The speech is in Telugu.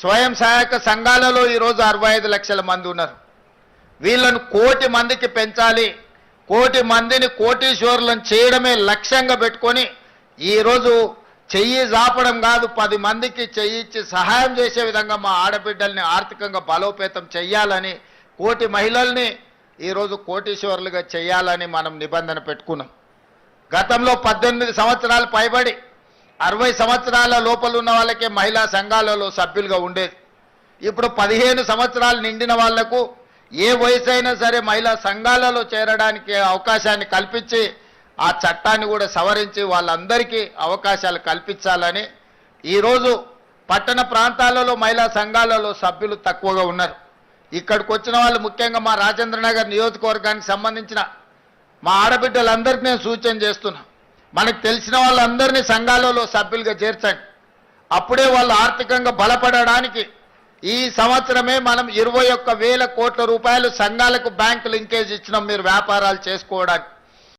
స్వయం సహాయక సంఘాలలో ఈరోజు 65 లక్షల మంది ఉన్నారు. వీళ్ళను 1 కోటి మందికి పెంచాలి, 1 కోటి మందిని కోటీశ్వరులను చేయడమే లక్ష్యంగా పెట్టుకొని ఈరోజు చెయ్యి జాపడం కాదు, 10 మందికి చెయ్యి ఇచ్చి సహాయం చేసే విధంగా మా ఆడబిడ్డల్ని ఆర్థికంగా బలోపేతం చెయ్యాలని, 1 కోటి మహిళల్ని ఈరోజు కోటీశ్వరులుగా చేయాలని మనం నిబంధన పెట్టుకున్నాం. గతంలో 18 సంవత్సరాలు పైబడి 60 సంవత్సరాల లోపల ఉన్న వాళ్ళకే మహిళా సంఘాలలో సభ్యులుగా ఉండేది. ఇప్పుడు 15 సంవత్సరాలు నిండిన వాళ్లకు ఏ వయసు అయినా సరే మహిళా సంఘాలలో చేరడానికి అవకాశాన్ని కల్పించి ఆ చట్టాన్ని కూడా సవరించి వాళ్ళందరికీ అవకాశాలు కల్పించాలని ఈరోజు పట్టణ ప్రాంతాలలో మహిళా సంఘాలలో సభ్యులు తక్కువగా ఉన్నారు. ఇక్కడికి వచ్చిన వాళ్ళు ముఖ్యంగా మా రాజేంద్రనగర్ నియోజకవర్గానికి సంబంధించిన మా ఆడబిడ్డలందరికీ నేను సూచన చేస్తున్నా, మనకు తెలిసిన వాళ్ళందరినీ సంఘాలలో సభ్యులుగా చేర్చండి. అప్పుడే వాళ్ళు ఆర్థికంగా బలపడడానికి ఈ సంవత్సరమే మనం 21,000 కోట్ల రూపాయలు సంఘాలకు బ్యాంకు లింకేజ్ ఇచ్చినాం మీరు వ్యాపారాలు చేసుకోవడానికి.